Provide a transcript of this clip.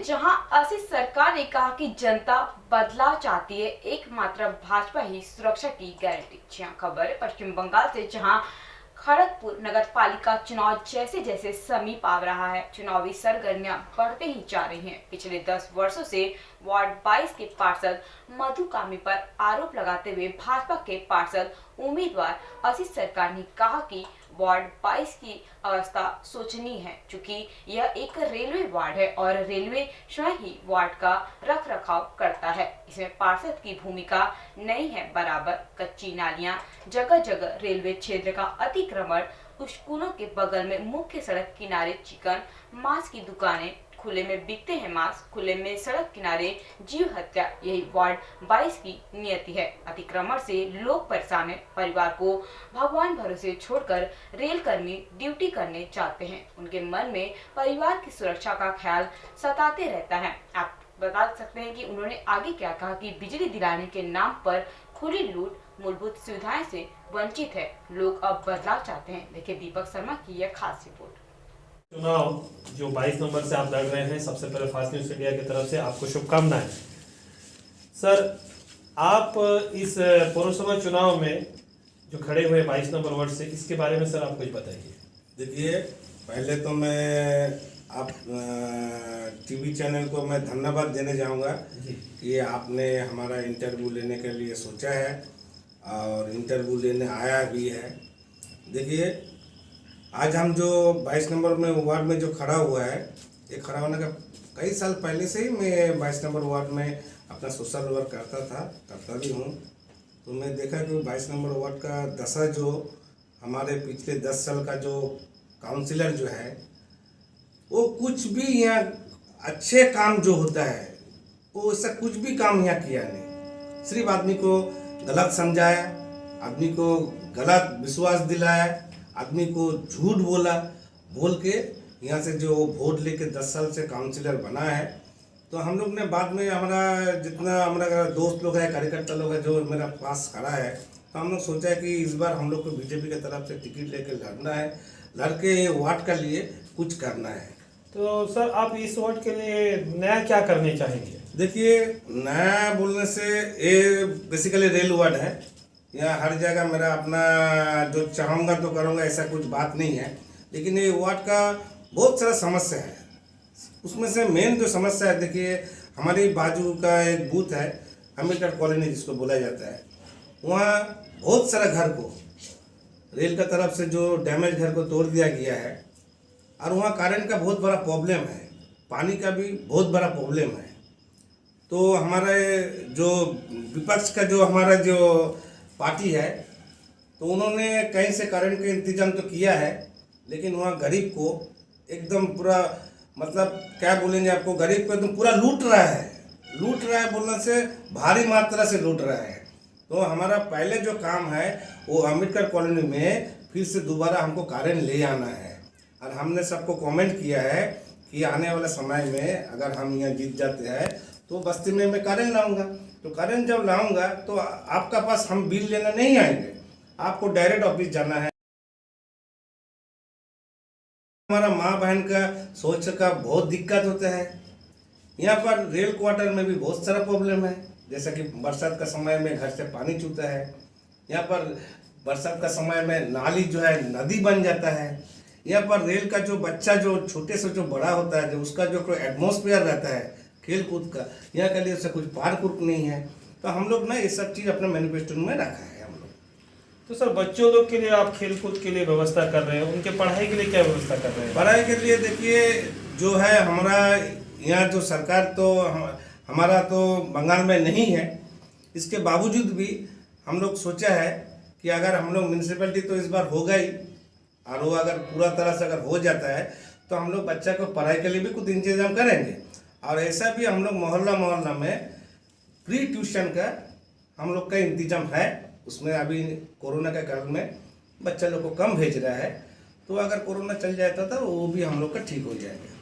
जहां असि सरकार ने कहा कि जनता बदलाव चाहती है, एकमात्र भाजपा ही सुरक्षा की गारंटी। जी हां, खबर है पश्चिम बंगाल से, जहां खड़गपुर नगर पालिका चुनाव जैसे जैसे समीप आ रहा है, चुनावी सरगर्मियां बढ़ते ही जा रही हैं। पिछले 10 वर्षों से वार्ड 22 के पार्षद मधु कामी पर आरोप लगाते हुए भाजपा के पार्षद उम्मीदवार आशीष सरकार ने कहा कि वार्ड 22 की अवस्था शोचनीय है, क्योंकि यह एक रेलवे वार्ड है और रेलवे स्वयं ही वार्ड का रख रखाव करता है। इसमें पार्षद की भूमिका नहीं है बराबर। कच्ची नालियां, जगह जगह रेलवे क्षेत्र का अतिक्रमण, स्कूलों के बगल में मुख्य सड़क किनारे चिकन मांस की दुकानें, खुले में बिकते हैं मांस, खुले में सड़क किनारे जीव हत्या, यही वार्ड 22 की नियति है। अतिक्रमण से लोग परेशान हैं। परिवार को भगवान भरोसे छोड़कर रेल कर्मी ड्यूटी करने जाते हैं। उनके मन में परिवार की सुरक्षा का ख्याल सताते रहता है। आप बता सकते हैं कि उन्होंने आगे क्या कहा कि बिजली दिलाने के नाम पर खुली लूट, मूलभूत सुविधाएं से वंचित है। लोग अब बदलाव चाहते हैं। देखिए दीपक शर्मा की यह खास रिपोर्ट। चुनाव जो 22 नंबर से आप लड़ रहे हैं, सबसे पहले फास्ट न्यूज इंडिया की तरफ से आपको शुभकामनाएं। सर, आप इस पौरसभा चुनाव में जो खड़े हुए 22 नंबर वार्ड से, इसके बारे में सर आप कुछ बताइए। देखिए, पहले तो मैं आप टीवी चैनल को मैं धन्यवाद देने जाऊंगा कि आपने हमारा इंटरव्यू लेने के लिए सोचा है और इंटरव्यू लेने आया भी है। देखिए, आज हम जो 22 नंबर में वार्ड में जो खड़ा हुआ है, ये खड़ा होने का कई साल पहले से ही मैं 22 नंबर वार्ड में अपना सोशल वर्क करता भी हूँ। तो मैं देखा कि 22 नंबर वार्ड का दशा जो हमारे पिछले 10 साल का जो काउंसिलर जो है, वो कुछ भी यहाँ अच्छे काम जो होता है वो ऐसा कुछ भी काम यहाँ किया नहीं। सिर्फ आदमी को गलत समझाया, आदमी को गलत विश्वास दिलाया, आदमी को झूठ बोल के यहाँ से जो वोट लेके 10 साल से काउंसिलर बना है। तो हम लोग ने बाद में हमारा जितना हमारा दोस्त लोग है, कार्यकर्ता लोग है जो मेरा पास खड़ा है, तो हम लोग सोचा है कि इस बार हम लोग को बीजेपी की तरफ से टिकट लेके लड़ना है, लड़के वार्ड के लिए कुछ करना है। तो सर, आप इस वार्ड के लिए नया क्या करने चाहेंगे? देखिए, नया बोलने से ये बेसिकली रेल वार्ड है। यहाँ हर जगह मेरा अपना जो चाहूँगा तो करूँगा, ऐसा कुछ बात नहीं है। लेकिन ये वार्ड का बहुत सारा समस्या है। उसमें से मेन जो समस्या है, देखिए हमारी बाजू का एक बूथ है, हमीरगढ़ कॉलोनी जिसको बोला जाता है, वहाँ बहुत सारा घर को रेल का तरफ से जो डैमेज घर को तोड़ दिया गया है और वहाँ करंट का बहुत बड़ा प्रॉब्लम है, पानी का भी बहुत बड़ा प्रॉब्लम है। तो हमारे जो विपक्ष का जो हमारा जो पार्टी है, तो उन्होंने कहीं से करंट का इंतजाम तो किया है, लेकिन वहाँ गरीब को एकदम पूरा, मतलब क्या बोलेंगे आपको, गरीब को एकदम पूरा लूट रहा है बोलने से भारी मात्रा से लूट रहा है। तो हमारा पहले जो काम है वो अम्बेडकर कॉलोनी में फिर से दोबारा हमको करंट ले आना है। और हमने सबको कमेंट किया है कि आने वाले समय में अगर हम यहाँ जीत जाते हैं तो बस्ती में मैं करंट लाऊंगा। तो करंट जब लाऊंगा तो आपका पास हम बिल लेना नहीं आएंगे, आपको डायरेक्ट ऑफिस जाना है। हमारा माँ बहन का सोच का बहुत दिक्कत होता है। यहाँ पर रेल क्वार्टर में भी बहुत सारा प्रॉब्लम है, जैसा कि बरसात का समय में घर से पानी चूता है। यहाँ पर बरसात का समय में नाली जो है नदी बन जाता है। यहाँ पर रेल का जो बच्चा जो छोटे से जो बड़ा होता है, जो उसका जो कोई एटमॉस्फेयर रहता है खेल कूद का, यहाँ के लिए उससे कुछ पार्क उर्क नहीं है। तो हम लोग ना ये सब चीज़ अपने मैनिफेस्टो में रखा है हम लोग। तो सर, बच्चों लोग के लिए आप खेल कूद के लिए व्यवस्था कर रहे हैं, उनके पढ़ाई के लिए क्या व्यवस्था कर रहे हैं? पढ़ाई के लिए देखिए, जो है हमारा यहाँ जो सरकार तो हमारा तो बंगाल में नहीं है, इसके बावजूद भी हम लोग सोचा है कि अगर हम लोग म्यूनसिपैलिटी तो इस बार होगा ही, और वो अगर पूरा तरह से अगर हो जाता है तो हम लोग बच्चा को पढ़ाई के लिए भी कुछ इंतजाम करेंगे। और ऐसा भी हम लोग मोहल्ला में फ्री ट्यूशन का हम लोग का इंतजाम है। उसमें अभी कोरोना के कारण में बच्चा लोग को कम भेज रहा है, तो अगर कोरोना चल जाता तो वो भी हम लोग का ठीक हो जाएगा।